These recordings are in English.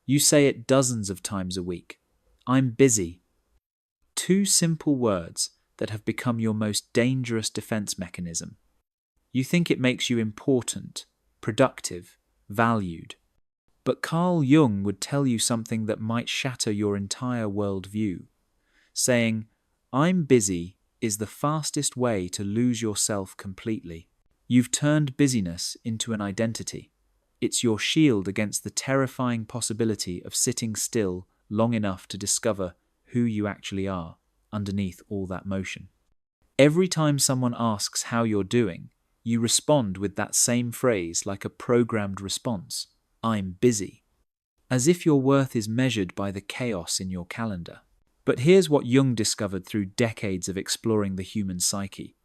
You say it dozens of times a week. I'm busy. Two simple words that have become your most dangerous defense mechanism. You think it makes you important, productive, valued. But Carl Jung would tell you something that might shatter your entire worldview, saying, "I'm busy" is the fastest way to lose yourself completely. You've turned busyness into an identity. It's your shield against the terrifying possibility of sitting still long enough to discover who you actually are underneath all that motion. Every time someone asks how you're doing, you respond with that same phrase like a programmed response, "I'm busy," as if your worth is measured by the chaos in your calendar. But here's what Jung discovered through decades of exploring the human psyche.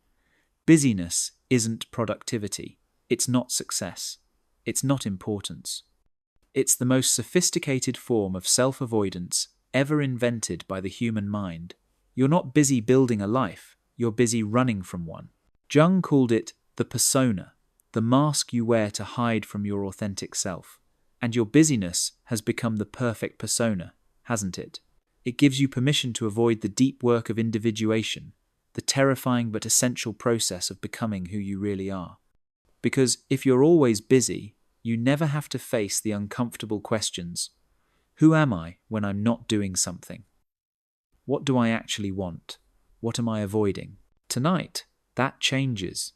Busyness isn't productivity. It's not success. It's not importance. It's the most sophisticated form of self-avoidance ever invented by the human mind. You're not busy building a life. You're busy running from one. Jung called it the persona, the mask you wear to hide from your authentic self. And your busyness has become the perfect persona, hasn't it? It gives you permission to avoid the deep work of individuation, the terrifying but essential process of becoming who you really are. Because if you're always busy, you never have to face the uncomfortable questions. Who am I when I'm not doing something? What do I actually want? What am I avoiding? Tonight, that changes.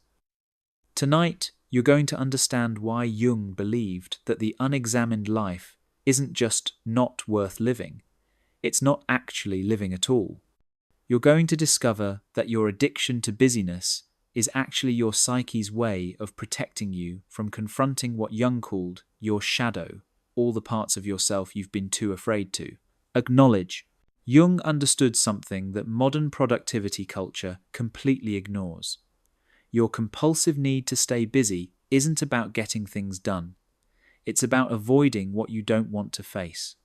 Tonight, you're going to understand why Jung believed that the unexamined life isn't just not worth living. It's not actually living at all. You're going to discover that your addiction to busyness is actually your psyche's way of protecting you from confronting what Jung called your shadow, all the parts of yourself you've been too afraid to acknowledge. Jung understood something that modern productivity culture completely ignores. Your compulsive need to stay busy isn't about getting things done. It's about avoiding what you don't want to face.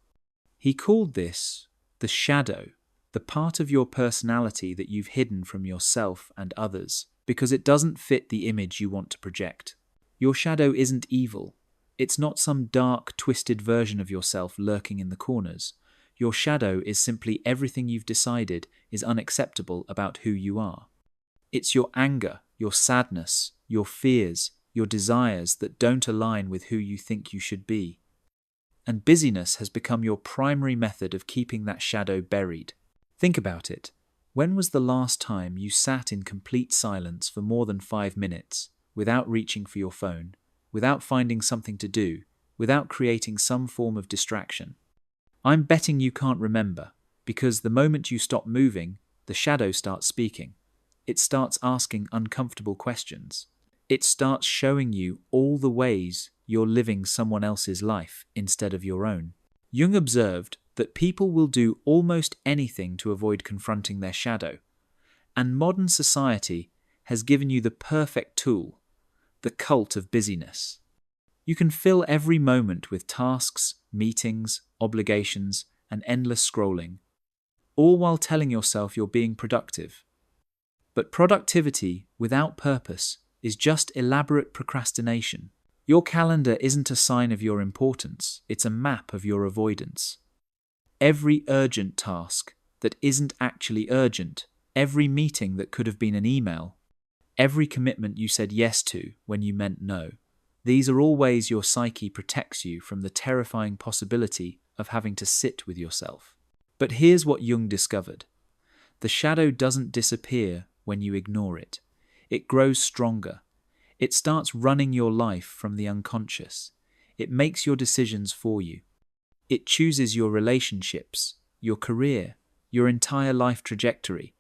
He called this the shadow, the part of your personality that you've hidden from yourself and others, because it doesn't fit the image you want to project. Your shadow isn't evil. It's not some dark, twisted version of yourself lurking in the corners. Your shadow is simply everything you've decided is unacceptable about who you are. It's your anger, your sadness, your fears, your desires that don't align with who you think you should be. And busyness has become your primary method of keeping that shadow buried. Think about it. When was the last time you sat in complete silence for more than 5 minutes, without reaching for your phone, without finding something to do, without creating some form of distraction? I'm betting you can't remember, because the moment you stop moving, the shadow starts speaking. It starts asking uncomfortable questions. It starts showing you all the ways you're living someone else's life instead of your own. Jung observed that people will do almost anything to avoid confronting their shadow, and modern society has given you the perfect tool, the cult of busyness. You can fill every moment with tasks, meetings, obligations, and endless scrolling, all while telling yourself you're being productive. But productivity without purpose is just elaborate procrastination. Your calendar isn't a sign of your importance, it's a map of your avoidance. Every urgent task that isn't actually urgent, every meeting that could have been an email, every commitment you said yes to when you meant no. These are all ways your psyche protects you from the terrifying possibility of having to sit with yourself. But here's what Jung discovered. The shadow doesn't disappear when you ignore it. It grows stronger. It starts running your life from the unconscious. It makes your decisions for you. It chooses your relationships, your career, your entire life trajectory,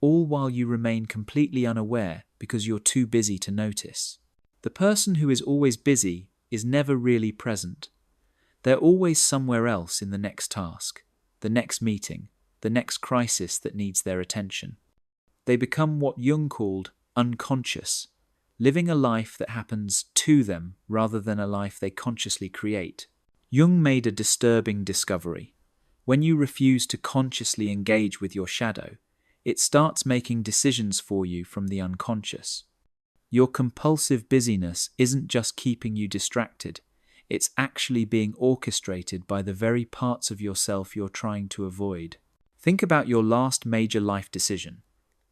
all while you remain completely unaware because you're too busy to notice. The person who is always busy is never really present. They're always somewhere else in the next task, the next meeting, the next crisis that needs their attention. They become what Jung called unconscious, living a life that happens to them rather than a life they consciously create. Jung made a disturbing discovery. When you refuse to consciously engage with your shadow, it starts making decisions for you from the unconscious. Your compulsive busyness isn't just keeping you distracted, It's actually being orchestrated by the very parts of yourself you're trying to avoid. Think about your last major life decision.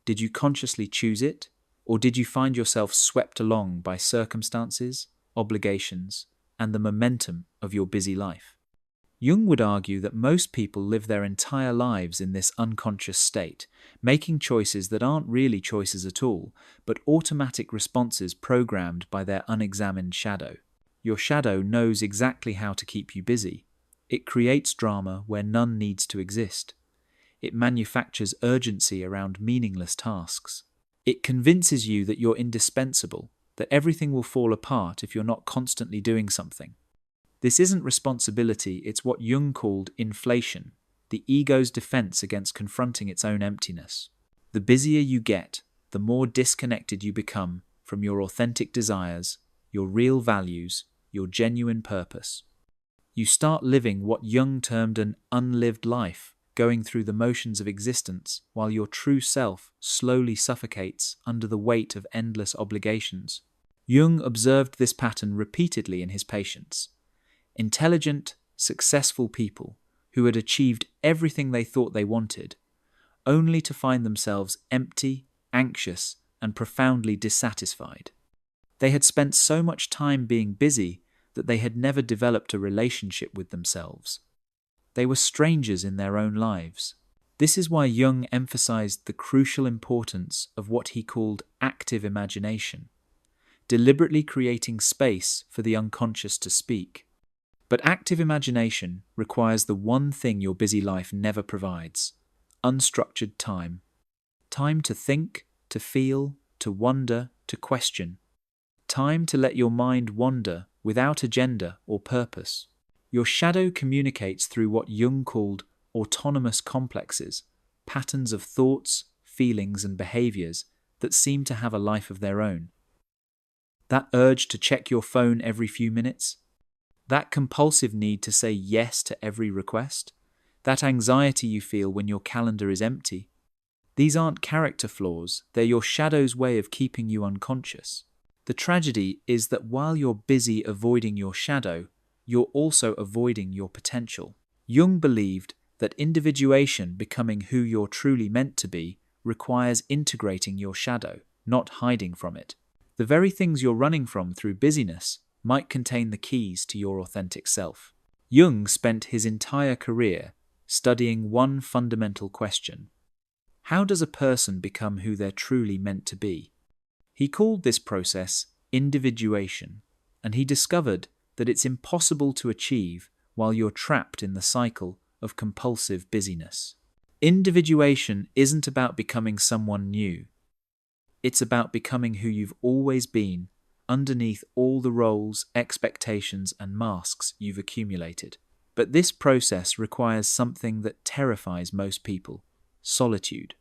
Did you consciously choose it, or did you find yourself swept along by circumstances, obligations, and the momentum of your busy life? Jung would argue that most people live their entire lives in this unconscious state, making choices that aren't really choices at all, but automatic responses programmed by their unexamined shadow. Your shadow knows exactly how to keep you busy. It creates drama where none needs to exist. It manufactures urgency around meaningless tasks. It convinces you that you're indispensable, that everything will fall apart if you're not constantly doing something. This isn't responsibility, it's what Jung called inflation, the ego's defense against confronting its own emptiness. The busier you get, the more disconnected you become from your authentic desires, your real values, your genuine purpose. You start living what Jung termed an unlived life, going through the motions of existence while your true self slowly suffocates under the weight of endless obligations. Jung observed this pattern repeatedly in his patients. Intelligent, successful people who had achieved everything they thought they wanted, only to find themselves empty, anxious, and profoundly dissatisfied. They had spent so much time being busy that they had never developed a relationship with themselves. They were strangers in their own lives. This is why Jung emphasized the crucial importance of what he called active imagination, deliberately creating space for the unconscious to speak. But active imagination requires the one thing your busy life never provides: unstructured time. Time to think, to feel, to wonder, to question. Time to let your mind wander without agenda or purpose. Your shadow communicates through what Jung called autonomous complexes, patterns of thoughts, feelings, and behaviors that seem to have a life of their own. That urge to check your phone every few minutes, that compulsive need to say yes to every request, that anxiety you feel when your calendar is empty. These aren't character flaws, they're your shadow's way of keeping you unconscious. The tragedy is that while you're busy avoiding your shadow, you're also avoiding your potential. Jung believed that individuation, becoming who you're truly meant to be, requires integrating your shadow, not hiding from it. The very things you're running from through busyness might contain the keys to your authentic self. Jung spent his entire career studying one fundamental question: how does a person become who they're truly meant to be? He called this process individuation, and he discovered that it's impossible to achieve while you're trapped in the cycle of compulsive busyness. Individuation isn't about becoming someone new. It's about becoming who you've always been, underneath all the roles, expectations, and masks you've accumulated. But this process requires something that terrifies most people: solitude.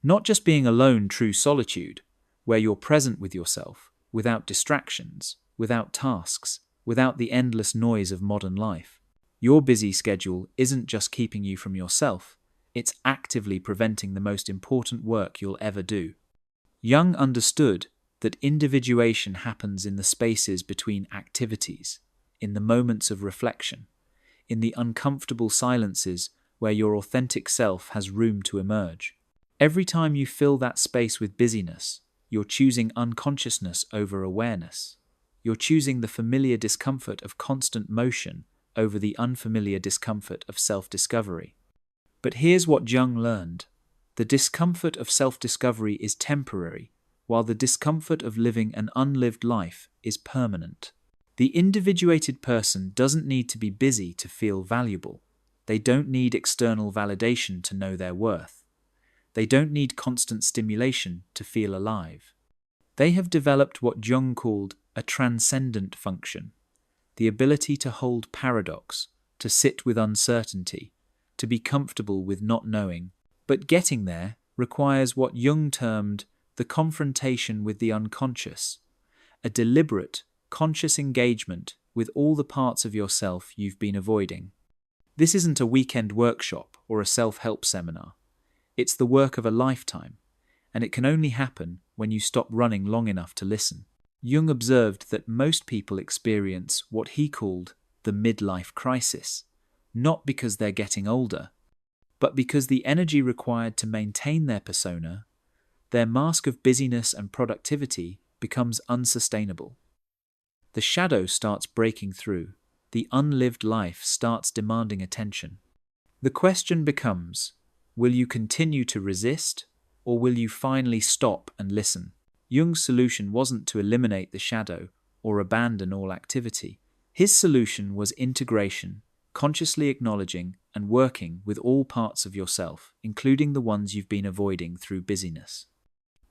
Not just being alone, true solitude, where you're present with yourself, without distractions, without tasks, without the endless noise of modern life. Your busy schedule isn't just keeping you from yourself, it's actively preventing the most important work you'll ever do. Jung understood that individuation happens in the spaces between activities, in the moments of reflection, in the uncomfortable silences where your authentic self has room to emerge. Every time you fill that space with busyness, you're choosing unconsciousness over awareness. You're choosing the familiar discomfort of constant motion over the unfamiliar discomfort of self-discovery. But here's what Jung learned: the discomfort of self-discovery is temporary, while the discomfort of living an unlived life is permanent. The individuated person doesn't need to be busy to feel valuable. They don't need external validation to know their worth. They don't need constant stimulation to feel alive. They have developed what Jung called a transcendent function, the ability to hold paradox, to sit with uncertainty, to be comfortable with not knowing. But getting there requires what Jung termed the confrontation with the unconscious, a deliberate, conscious engagement with all the parts of yourself you've been avoiding. This isn't a weekend workshop or a self-help seminar. It's the work of a lifetime, and it can only happen when you stop running long enough to listen. Jung observed that most people experience what he called the midlife crisis, not because they're getting older, but because the energy required to maintain their persona, their mask of busyness and productivity, becomes unsustainable. The shadow starts breaking through. The unlived life starts demanding attention. The question becomes, will you continue to resist, or will you finally stop and listen? Jung's solution wasn't to eliminate the shadow or abandon all activity. His solution was integration, consciously acknowledging and working with all parts of yourself, including the ones you've been avoiding through busyness.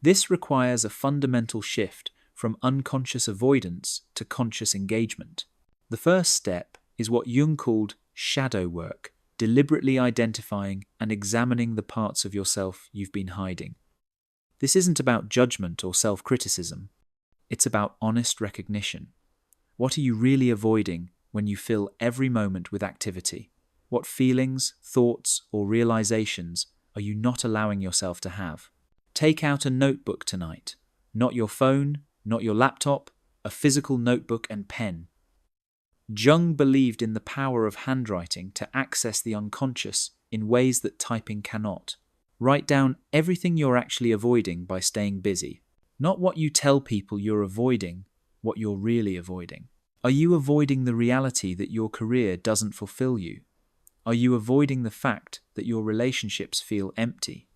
This requires a fundamental shift from unconscious avoidance to conscious engagement. The first step is what Jung called shadow work, deliberately identifying and examining the parts of yourself you've been hiding. This isn't about judgment or self-criticism. It's about honest recognition. What are you really avoiding when you fill every moment with activity? What feelings, thoughts, or realizations are you not allowing yourself to have? Take out a notebook tonight. Not your phone, not your laptop, a physical notebook and pen. Jung believed in the power of handwriting to access the unconscious in ways that typing cannot. Write down everything you're actually avoiding by staying busy. Not what you tell people you're avoiding, what you're really avoiding. Are you avoiding the reality that your career doesn't fulfill you? Are you avoiding the fact that your relationships feel empty?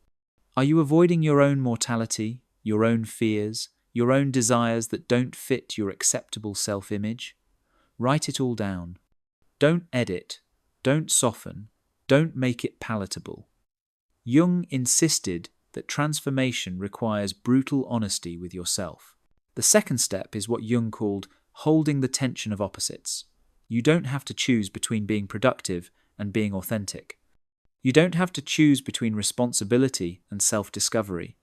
Are you avoiding your own mortality, your own fears, your own desires that don't fit your acceptable self-image? Write it all down. Don't edit, don't soften, don't make it palatable. Jung insisted that transformation requires brutal honesty with yourself. The second step is what Jung called holding the tension of opposites. You don't have to choose between being productive and being authentic. You don't have to choose between responsibility and self-discovery.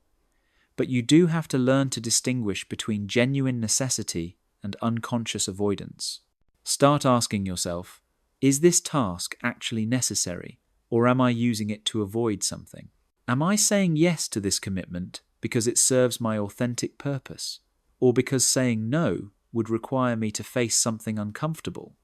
But you do have to learn to distinguish between genuine necessity and unconscious avoidance. Start asking yourself, is this task actually necessary, or am I using it to avoid something? Am I saying yes to this commitment because it serves my authentic purpose, or because saying no would require me to face something uncomfortable?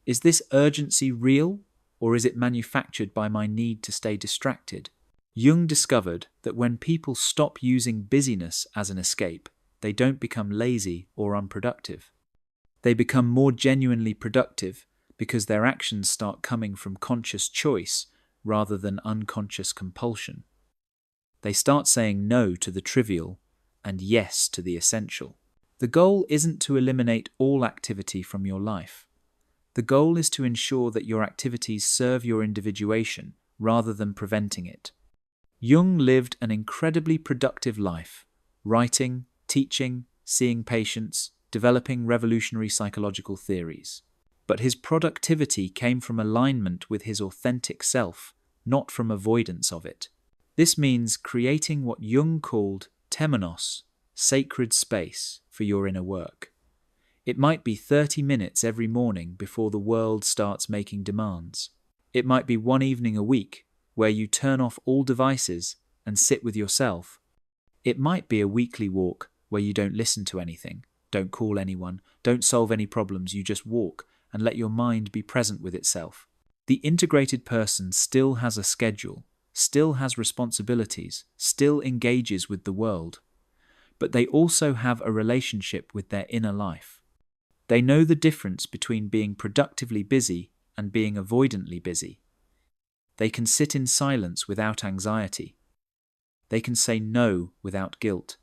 Is this urgency real, or is it manufactured by my need to stay distracted? Jung discovered that when people stop using busyness as an escape, they don't become lazy or unproductive. They become more genuinely productive because their actions start coming from conscious choice rather than unconscious compulsion. They start saying no to the trivial and yes to the essential. The goal isn't to eliminate all activity from your life. The goal is to ensure that your activities serve your individuation rather than preventing it. Jung lived an incredibly productive life, writing, teaching, seeing patients, developing revolutionary psychological theories. But his productivity came from alignment with his authentic self, not from avoidance of it. This means creating what Jung called temenos, sacred space, for your inner work. It might be 30 minutes every morning before the world starts making demands. It might be one evening a week where you turn off all devices and sit with yourself. It might be a weekly walk where you don't listen to anything, don't call anyone, don't solve any problems, you just walk and let your mind be present with itself. The integrated person still has a schedule, still has responsibilities, still engages with the world, but they also have a relationship with their inner life. They know the difference between being productively busy and being avoidantly busy. They can sit in silence without anxiety. They can say no without guilt.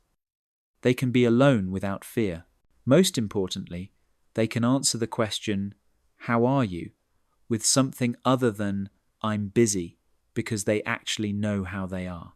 They can be alone without fear. Most importantly, they can answer the question, "How are you?" with something other than "I'm busy," because they actually know how they are.